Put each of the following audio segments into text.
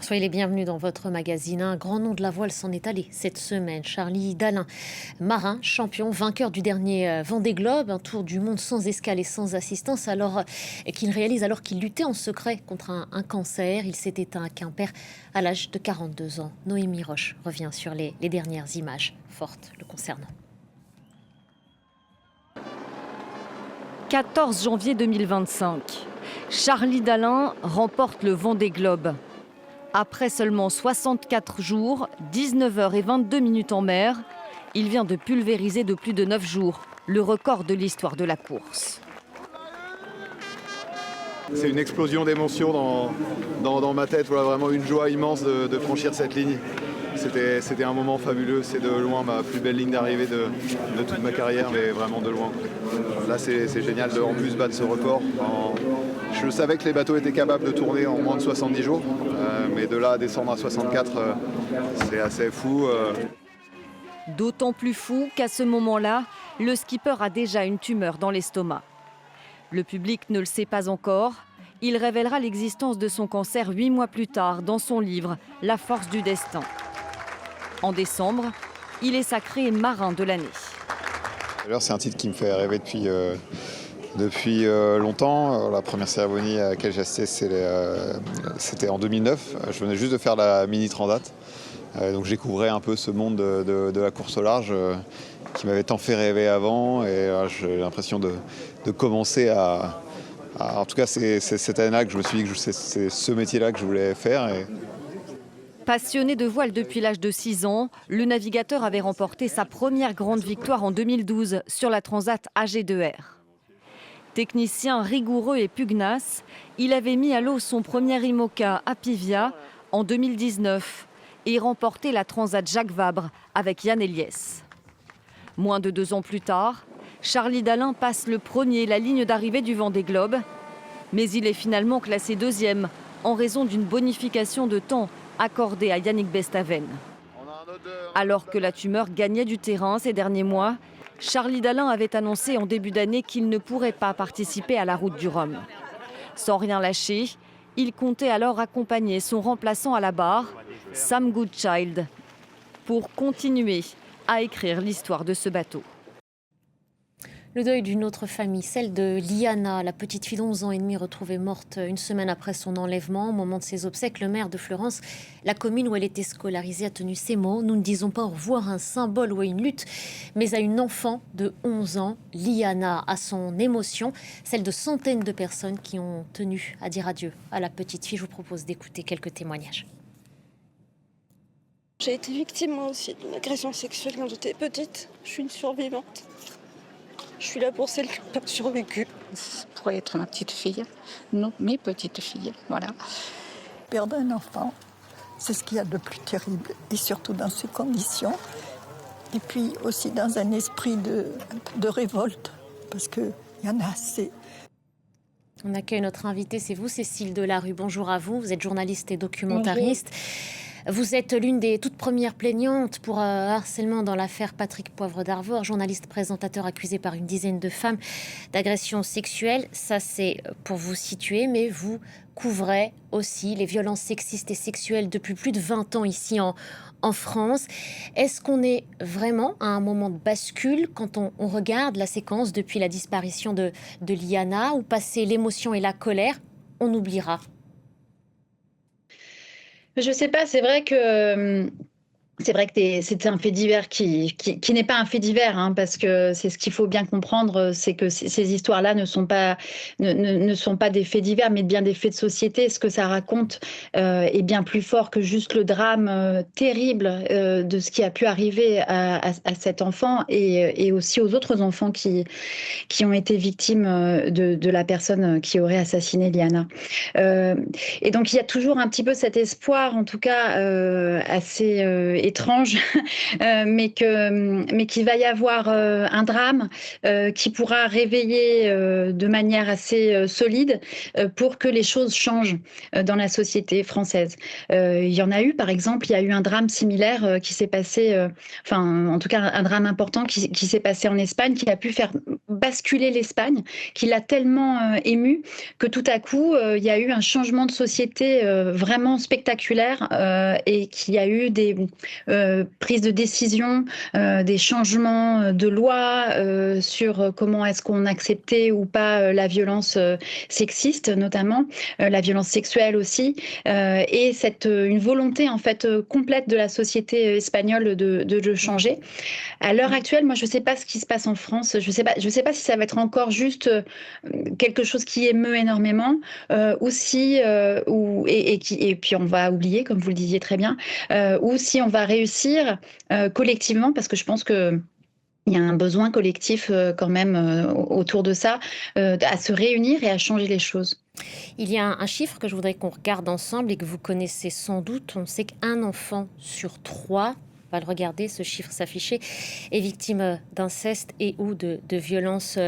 Soyez les bienvenus dans votre magazine. Un grand nom de la voile s'en est allé cette semaine. Charlie Dalin, marin, champion, vainqueur du dernier Vendée Globe, un tour du monde sans escale et sans assistance, qu'il réalise alors qu'il luttait en secret contre un cancer. Il s'est éteint à Quimper à l'âge de 42 ans. Noémie Roche revient sur les dernières images fortes le concernant. 14 janvier 2025. Charlie Dalin remporte le Vendée Globe. Après seulement 64 jours, 19h22 en mer, il vient de pulvériser de plus de 9 jours le record de l'histoire de la course. C'est une explosion d'émotions dans ma tête, voilà, vraiment une joie immense de franchir cette ligne. C'était un moment fabuleux, c'est de loin ma plus belle ligne d'arrivée de toute ma carrière, mais vraiment de loin. Là c'est génial de en plus battre ce record. Je savais que les bateaux étaient capables de tourner en moins de 70 jours, mais de là à descendre à 64, c'est assez fou. D'autant plus fou qu'à ce moment-là, le skipper a déjà une tumeur dans l'estomac. Le public ne le sait pas encore. Il révélera l'existence de son cancer 8 mois plus tard dans son livre « La force du destin ». En décembre, il est sacré marin de l'année. C'est un titre qui me fait rêver depuis longtemps. La première cérémonie à laquelle j'ai assisté, c'était en 2009. Je venais juste de faire la Mini Transat. Donc je découvrais un peu ce monde de la course au large qui m'avait tant fait rêver avant. Et j'ai l'impression de commencer à... En tout cas, c'est cette année-là que je me suis dit que c'est ce métier-là que je voulais faire. Passionné de voile depuis l'âge de 6 ans, le navigateur avait remporté sa première grande victoire en 2012 sur la Transat AG2R. Technicien rigoureux et pugnace, il avait mis à l'eau son premier IMOCA à Pivia en 2019 et remporté la Transat Jacques Vabre avec Yann Eliès. Moins de 2 ans plus tard, Charlie Dalin passe le premier la ligne d'arrivée du Vendée Globe, mais il est finalement classé 2e en raison d'une bonification de temps accordée à Yannick Bestaven. Alors que la tumeur gagnait du terrain ces derniers mois, Charlie Dalin avait annoncé en début d'année qu'il ne pourrait pas participer à la Route du Rhum. Sans rien lâcher, il comptait alors accompagner son remplaçant à la barre, Sam Goodchild, pour continuer à écrire l'histoire de ce bateau. Le deuil d'une autre famille, celle de Liana, la petite fille d'11 ans et demi retrouvée morte une semaine après son enlèvement. Au moment de ses obsèques, le maire de Fleurance, la commune où elle était scolarisée, a tenu ces mots. Nous ne disons pas au revoir à un symbole ou à une lutte, mais à une enfant de 11 ans. Liana a son émotion, celle de centaines de personnes qui ont tenu à dire adieu à la petite fille. Je vous propose d'écouter quelques témoignages. J'ai été victime moi aussi d'une agression sexuelle quand j'étais petite. Je suis une survivante. Je suis là pour celles qui n'ont pas survécu. Ça pourrait être ma petite fille, mes petites filles, voilà. Perdre un enfant, c'est ce qu'il y a de plus terrible, et surtout dans ces conditions. Et puis aussi dans un esprit de révolte, parce qu'il y en a assez. On accueille notre invitée, c'est vous, Cécile Delarue. Bonjour à vous, vous êtes journaliste et documentariste. Bonjour. Vous êtes l'une des toutes premières plaignantes pour harcèlement dans l'affaire Patrick Poivre d'Arvor, journaliste présentateur accusé par une dizaine de femmes d'agression sexuelle. Ça, c'est pour vous situer, mais vous couvrez aussi les violences sexistes et sexuelles depuis plus de 20 ans ici en France. Est-ce qu'on est vraiment à un moment de bascule quand on regarde la séquence depuis la disparition de Liana, où passé l'émotion et la colère, on oubliera? Je sais pas, c'est vrai que c'est un fait divers qui n'est pas un fait divers, hein, parce que c'est ce qu'il faut bien comprendre, c'est que ces histoires-là ne sont pas des faits divers, mais bien des faits de société. Ce que ça raconte est bien plus fort que juste le drame terrible de ce qui a pu arriver à cet enfant et aussi aux autres enfants qui ont été victimes de la personne qui aurait assassiné Liana. Et donc il y a toujours un petit peu cet espoir, en tout cas assez étrange, mais qu'il va y avoir un drame qui pourra réveiller de manière assez solide pour que les choses changent dans la société française. Il y en a eu, par exemple, il y a eu un drame similaire qui s'est passé, enfin, en tout cas, un drame important qui s'est passé en Espagne, qui a pu faire basculer l'Espagne, qui l'a tellement ému que tout à coup, il y a eu un changement de société vraiment spectaculaire et qu'il y a eu des prises de décision, des changements de loi sur comment est-ce qu'on acceptait ou pas la violence sexiste, notamment la violence sexuelle aussi, et une volonté en fait complète de la société espagnole de changer. À l'heure actuelle, moi, je ne sais pas ce qui se passe en France. Je sais pas si ça va être encore juste quelque chose qui émeut énormément, ou si, et puis on va oublier, comme vous le disiez très bien, ou si on va réussir collectivement, parce que je pense que il y a un besoin collectif quand même autour de ça, à se réunir et à changer les choses. Il y a un chiffre que je voudrais qu'on regarde ensemble et que vous connaissez sans doute. On sait qu'un enfant sur 3, on va le regarder, ce chiffre s'afficher, est victime d'inceste et ou de violences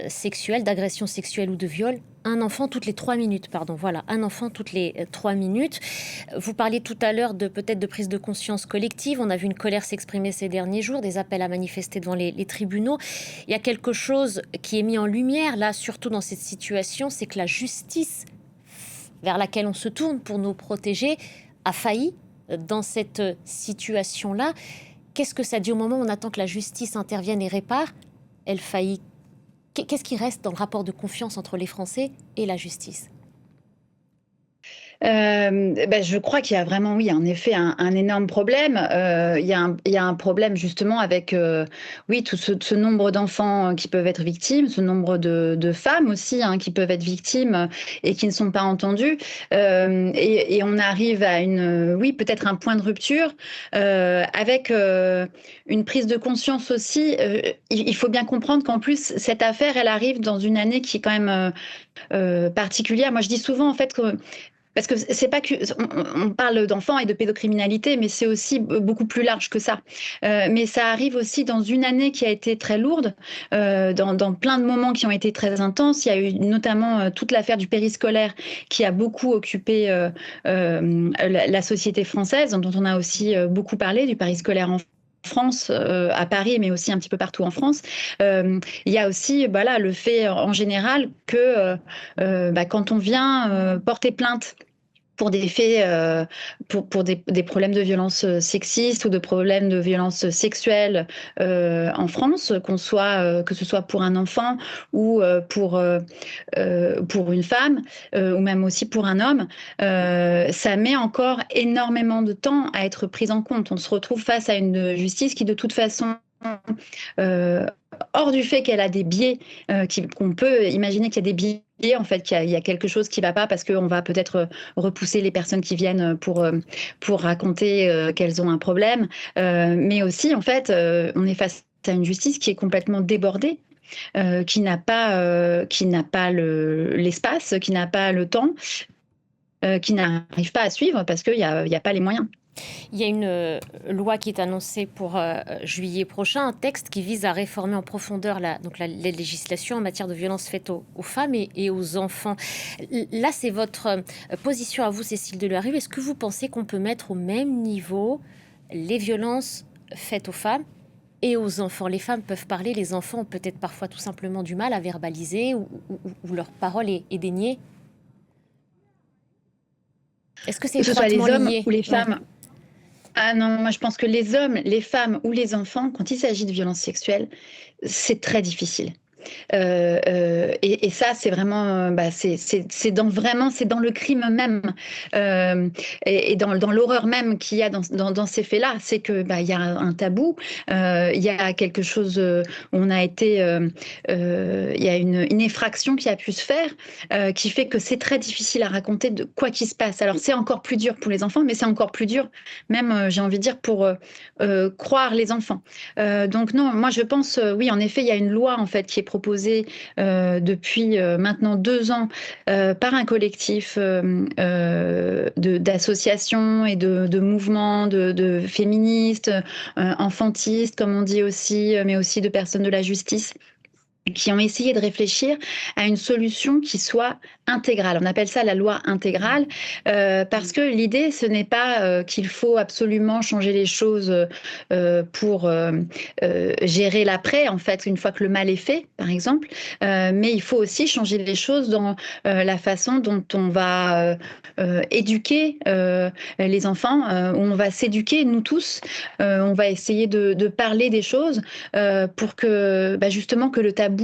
sexuelles, d'agressions sexuelles ou de viol. Un enfant toutes les 3 minutes, pardon. Voilà, un enfant toutes les 3 minutes. Vous parliez tout à l'heure peut-être de prise de conscience collective. On a vu une colère s'exprimer ces derniers jours, des appels à manifester devant les tribunaux. Il y a quelque chose qui est mis en lumière, là, surtout dans cette situation, c'est que la justice vers laquelle on se tourne pour nous protéger a failli dans cette situation-là. Qu'est-ce que ça dit au moment où on attend que la justice intervienne et répare? Elle faillit. Qu'est-ce qui reste dans le rapport de confiance entre les Français et la justice? Je crois qu'il y a vraiment, oui, en effet, un énorme problème. Il y a un problème justement avec, oui, tout ce nombre d'enfants qui peuvent être victimes, ce nombre de femmes aussi qui peuvent être victimes et qui ne sont pas entendues. Et on arrive à oui, peut-être un point de rupture avec une prise de conscience aussi. Il faut bien comprendre qu'en plus, cette affaire, elle arrive dans une année qui est quand même particulière. Moi, je dis souvent en fait que parce que c'est pas que on parle d'enfants et de pédocriminalité, mais c'est aussi beaucoup plus large que ça. Mais ça arrive aussi dans une année qui a été très lourde, dans plein de moments qui ont été très intenses. Il y a eu notamment toute l'affaire du périscolaire qui a beaucoup occupé la société française, dont on a aussi beaucoup parlé, du périscolaire en France, à Paris, mais aussi un petit peu partout en France. Il y a aussi le fait en général que quand on vient porter plainte pour des faits, pour des problèmes de violence sexiste ou de problèmes de violence sexuelle en France, que ce soit pour un enfant ou pour une femme, ou même aussi pour un homme, ça met encore énormément de temps à être pris en compte. On se retrouve face à une justice qui, de toute façon, hors du fait qu'elle a des biais, qu'on peut imaginer qu'il y a des biais, en fait, qu'il y a quelque chose qui ne va pas parce qu'on va peut-être repousser les personnes qui viennent pour raconter qu'elles ont un problème. Mais aussi, en fait, on est face à une justice qui est complètement débordée. Qui n'a pas l'espace, qui n'a pas le temps, qui n'arrive pas à suivre parce qu'il n'y a pas les moyens. Il y a une loi qui est annoncée pour juillet prochain, un texte qui vise à réformer en profondeur la législation en matière de violences faites aux femmes et aux enfants. Là, c'est votre position à vous, Cécile Delarue. Est-ce que vous pensez qu'on peut mettre au même niveau les violences faites aux femmes et aux enfants? Les femmes peuvent parler, les enfants ont peut-être parfois tout simplement du mal à verbaliser ou leur parole est déniée. Est-ce que c'est que ce soit les hommes lié ou les femmes? Ah non, moi je pense que les hommes, les femmes ou les enfants, quand il s'agit de violences sexuelles, c'est très difficile. Et ça, c'est vraiment, c'est dans le crime même, et dans l'horreur même qu'il y a dans ces faits-là. C'est que il y a un tabou, il y a quelque chose où on a été, il y a une effraction qui a pu se faire, qui fait que c'est très difficile à raconter de quoi qu'il se passe. Alors c'est encore plus dur pour les enfants, mais c'est encore plus dur, même j'ai envie de dire pour croire les enfants. Donc non, moi je pense, oui, en effet, il y a une loi en fait qui est proposée depuis maintenant 2 ans par un collectif d'associations et de mouvements de féministes, enfantistes, comme on dit aussi, mais aussi de personnes de la justice, qui ont essayé de réfléchir à une solution qui soit intégrale. On appelle ça la loi intégrale, parce que l'idée, ce n'est pas qu'il faut absolument changer les choses pour gérer l'après, en fait, une fois que le mal est fait, par exemple, mais il faut aussi changer les choses dans la façon dont on va éduquer les enfants, où on va s'éduquer, nous tous, on va essayer de parler des choses pour que, justement, que le tabou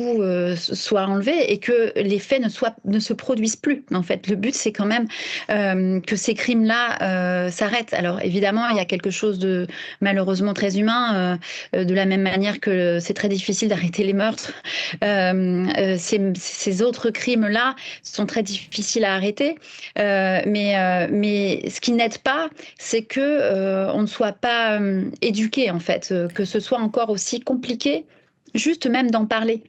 soit enlevé et que les faits ne se produisent plus. En fait, le but, c'est quand même que ces crimes-là s'arrêtent. Alors, évidemment, il y a quelque chose de malheureusement très humain, de la même manière que c'est très difficile d'arrêter les meurtres. Ces autres crimes-là sont très difficiles à arrêter, mais ce qui n'aide pas, c'est que on ne soit pas éduqué, en fait, que ce soit encore aussi compliqué, juste même d'en parler.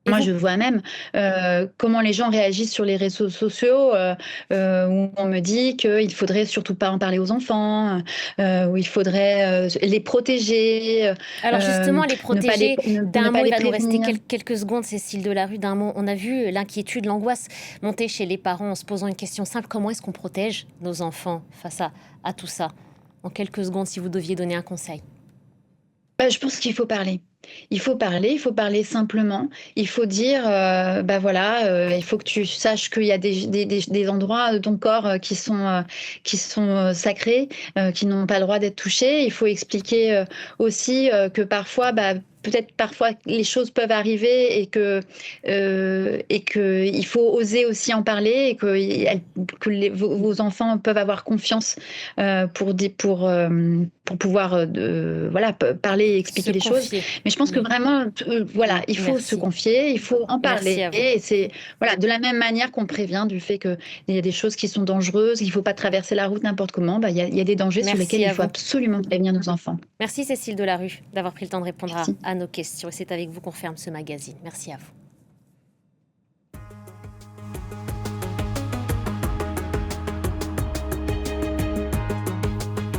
Moi, je vois même comment les gens réagissent sur les réseaux sociaux, où on me dit qu'il faudrait surtout pas en parler aux enfants, où il faudrait les protéger. Alors justement, les protéger, d'un mot, il va nous rester prévenir. quelques secondes, Cécile Delarue, d'un mot. On a vu l'inquiétude, l'angoisse monter chez les parents en se posant une question simple. Comment est-ce qu'on protège nos enfants face à tout ça? En quelques secondes, si vous deviez donner un conseil. Je pense qu'il faut parler. Il faut parler simplement. Il faut dire, il faut que tu saches qu'il y a des endroits de ton corps qui sont sacrés, qui n'ont pas le droit d'être touchés. Il faut expliquer aussi que parfois, peut-être parfois les choses peuvent arriver et que il faut oser aussi en parler et que vos enfants peuvent avoir confiance pour pouvoir parler et expliquer les choses. Mais je pense que vraiment, il faut se confier, il faut en parler. Et c'est de la même manière qu'on prévient du fait qu'il y a des choses qui sont dangereuses, qu'il ne faut pas traverser la route n'importe comment. Il y a des dangers sur lesquels il faut absolument prévenir nos enfants. Merci Cécile Delarue d'avoir pris le temps de répondre à nos questions. Et c'est avec vous qu'on ferme ce magazine. Merci à vous.